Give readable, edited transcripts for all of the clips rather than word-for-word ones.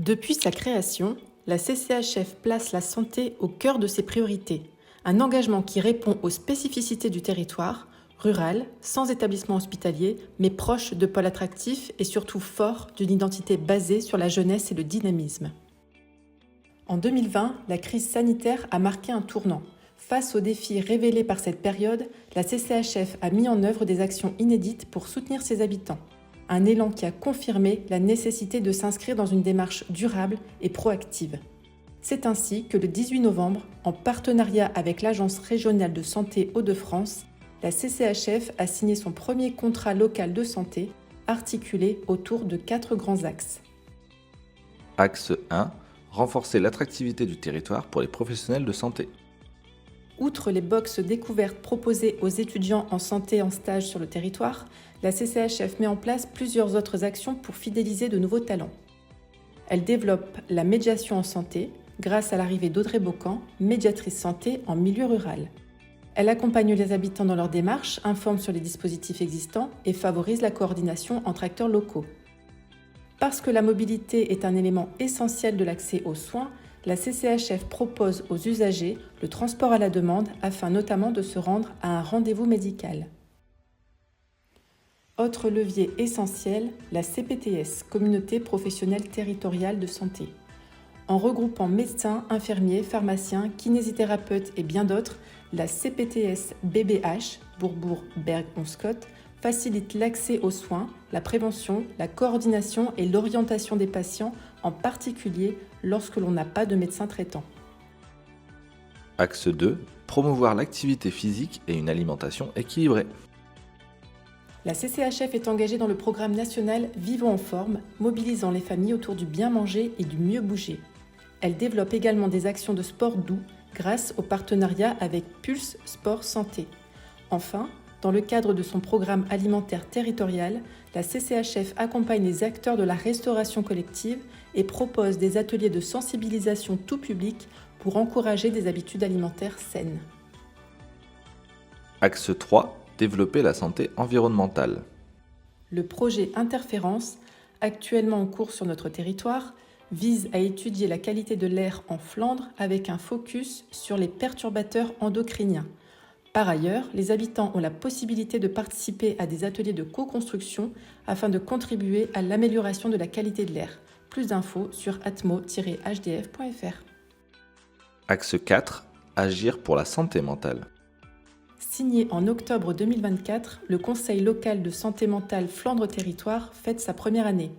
Depuis sa création, la CCHF place la santé au cœur de ses priorités. Un engagement qui répond aux spécificités du territoire, rural, sans établissement hospitalier, mais proche de pôles attractifs et surtout fort d'une identité basée sur la jeunesse et le dynamisme. En 2020, la crise sanitaire a marqué un tournant. Face aux défis révélés par cette période, la CCHF a mis en œuvre des actions inédites pour soutenir ses habitants. Un élan qui a confirmé la nécessité de s'inscrire dans une démarche durable et proactive. C'est ainsi que le 18 novembre, en partenariat avec l'Agence régionale de santé Hauts-de-France, la CCHF a signé son premier contrat local de santé, articulé autour de 4 grands axes. Axe 1. Renforcer l'attractivité du territoire pour les professionnels de santé. Outre les boxes découvertes proposées aux étudiants en santé en stage sur le territoire, la CCHF met en place plusieurs autres actions pour fidéliser de nouveaux talents. Elle développe la médiation en santé grâce à l'arrivée d'Audrey Bocan, médiatrice santé en milieu rural. Elle accompagne les habitants dans leurs démarches, informe sur les dispositifs existants et favorise la coordination entre acteurs locaux. Parce que la mobilité est un élément essentiel de l'accès aux soins, la CCHF propose aux usagers le transport à la demande afin notamment de se rendre à un rendez-vous médical. Autre levier essentiel, la CPTS, Communauté professionnelle territoriale de santé. En regroupant médecins, infirmiers, pharmaciens, kinésithérapeutes et bien d'autres, la CPTS BBH, Bourbourg-Berg-on-Scott, facilite l'accès aux soins, la prévention, la coordination et l'orientation des patients, en particulier lorsque l'on n'a pas de médecin traitant. Axe 2. Promouvoir l'activité physique et une alimentation équilibrée. La CCHF est engagée dans le programme national Vivons en forme, mobilisant les familles autour du bien manger et du mieux bouger. Elle développe également des actions de sport doux grâce au partenariat avec Pulse Sport Santé. Enfin, dans le cadre de son programme alimentaire territorial, la CCHF accompagne les acteurs de la restauration collective et propose des ateliers de sensibilisation tout public pour encourager des habitudes alimentaires saines. Axe 3. Développer la santé environnementale. Le projet Interférence, actuellement en cours sur notre territoire, vise à étudier la qualité de l'air en Flandre avec un focus sur les perturbateurs endocriniens. Par ailleurs, les habitants ont la possibilité de participer à des ateliers de co-construction afin de contribuer à l'amélioration de la qualité de l'air. Plus d'infos sur atmo-hdf.fr. Axe 4. Agir pour la santé mentale. Signé en octobre 2024, le Conseil local de santé mentale Flandre Territoire fête sa première année.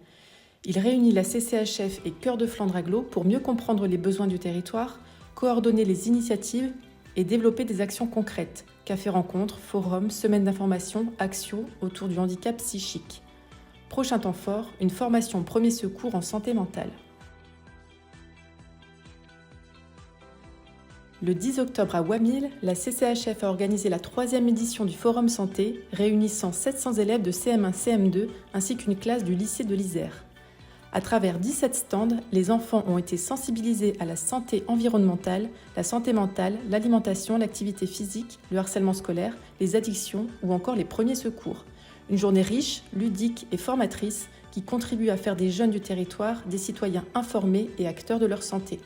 Il réunit la CCHF et Cœur de Flandre Agglo pour mieux comprendre les besoins du territoire, coordonner les initiatives et développer des actions concrètes, café-rencontres, forums, semaines d'information, actions autour du handicap psychique. Prochain temps fort, une formation premier secours en santé mentale. Le 10 octobre à Wamil, la CCHF a organisé la 3e édition du Forum Santé, réunissant 700 élèves de CM1, CM2 ainsi qu'une classe du lycée de l'Isère. À travers 17 stands, les enfants ont été sensibilisés à la santé environnementale, la santé mentale, l'alimentation, l'activité physique, le harcèlement scolaire, les addictions ou encore les premiers secours. Une journée riche, ludique et formatrice qui contribue à faire des jeunes du territoire des citoyens informés et acteurs de leur santé.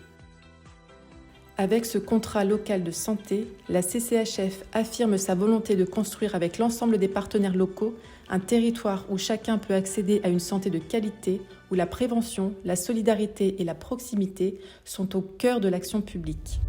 Avec ce contrat local de santé, la CCHF affirme sa volonté de construire avec l'ensemble des partenaires locaux un territoire où chacun peut accéder à une santé de qualité, où la prévention, la solidarité et la proximité sont au cœur de l'action publique.